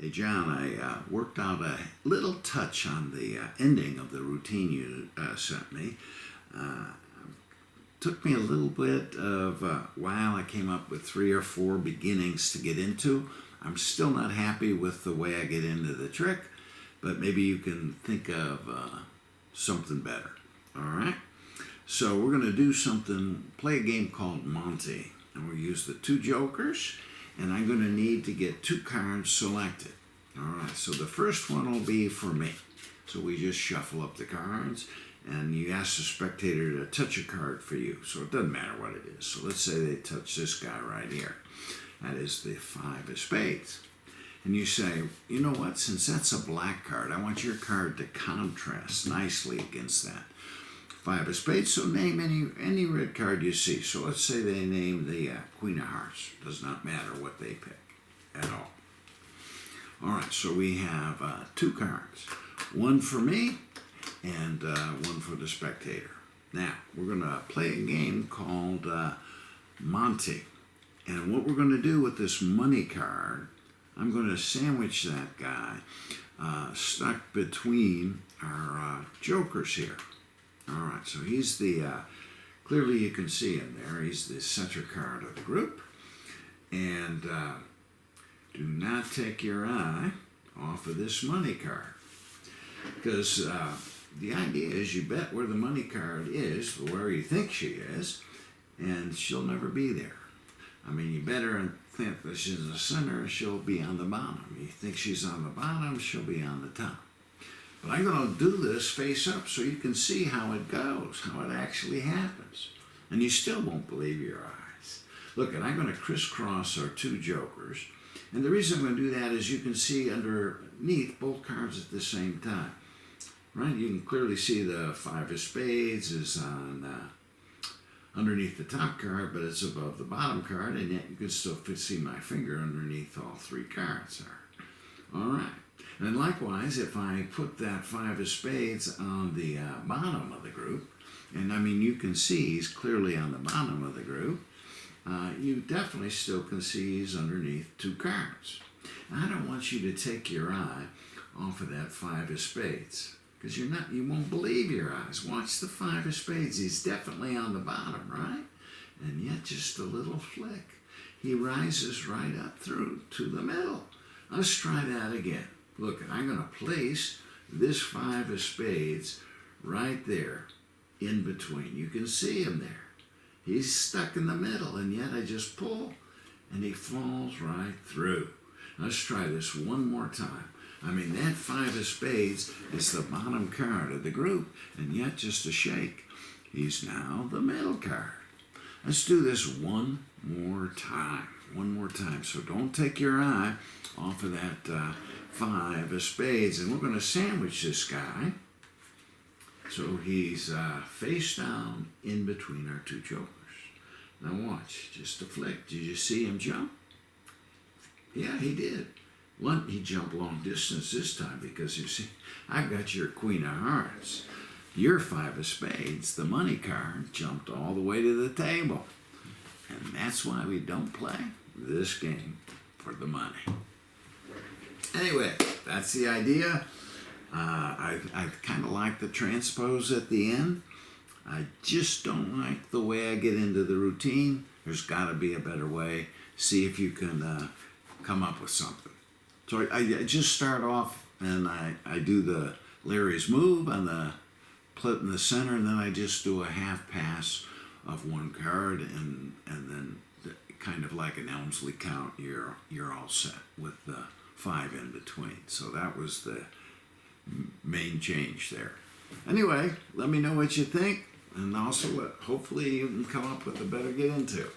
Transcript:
Hey John, I worked out a little touch on the ending of the routine you sent me. Uh, Took me a little bit of a while. I came up with 3 or 4 beginnings to get into. I'm still not happy with the way I get into the trick, but maybe you can think of something better. All right? So we're going to do something, play a game called Monty, and we'll use the 2 jokers, and I'm going to need to get 2 cards selected. All right, so the first one will be for me. So we just shuffle up the cards, and you ask the spectator to touch a card for you. So it doesn't matter what it is. So let's say they touch this guy right here. That is the 5 of spades. And you say, you know what, since that's a black card, I want your card to contrast nicely against that 5 of spades. So name any red card you see. So let's say they name the Queen of Hearts. Does not matter what they pick at all. All right, so we have 2 cards. One for me and one for the spectator. Now, we're going to play a game called Monty. And what we're going to do with this money card, I'm going to sandwich that guy stuck between our jokers here. All right, so he's the, clearly you can see him there, he's the center card of the group. And do not take your eye off of this money card. Because the idea is you bet where the money card is, where you think she is, and she'll never be there. I mean, you better think that she's in the center, she'll be on the bottom. You think she's on the bottom, she'll be on the top. But I'm going to do this face up so you can see how it goes, how it actually happens. And you still won't believe your eyes. Look, and I'm going to crisscross our 2 jokers. And the reason I'm going to do that is you can see underneath both cards at the same time. Right? You can clearly see the 5 of spades is on underneath the top card, but it's above the bottom card, and yet you can still see my finger underneath all 3 cards there. All right. And likewise, if I put that 5 of spades on the bottom of the group, and I mean you can see he's clearly on the bottom of the group, you definitely still can see he's underneath 2 cards. Now, I don't want you to take your eye off of that 5 of spades, because you won't believe your eyes. Watch the 5 of spades. He's definitely on the bottom, right? And yet just a little flick. He rises right up through to the middle. Let's try that again. Look, I'm going to place this 5 of spades right there in between. You can see him there. He's stuck in the middle, and yet I just pull, and he falls right through. Let's try this one more time. I mean, that 5 of spades is the bottom card of the group, and yet just a shake. He's now the middle card. Let's do this one more time. One more time. So don't take your eye off of that 5 of spades, and we're going to sandwich this guy. So he's face down in between our 2 jokers. Now watch, just a flick. Did you see him jump? Yeah, he did. He jumped long distance this time because you see, I've got your Queen of Hearts. Your 5 of spades, the money card, jumped all the way to the table. And that's why we don't play this game for the money. Anyway, that's the idea. I kind of like the transpose at the end. I just don't like the way I get into the routine. There's got to be a better way. See if you can come up with something. So I just start off and I do the Larry's move on the put in the center, and then I just do a half pass of 1 card, and then kind of like an Elmsley count, you're all set with the 5 in between. So that was the main change there. Anyway, let me know what you think, and also hopefully you can come up with a better get into.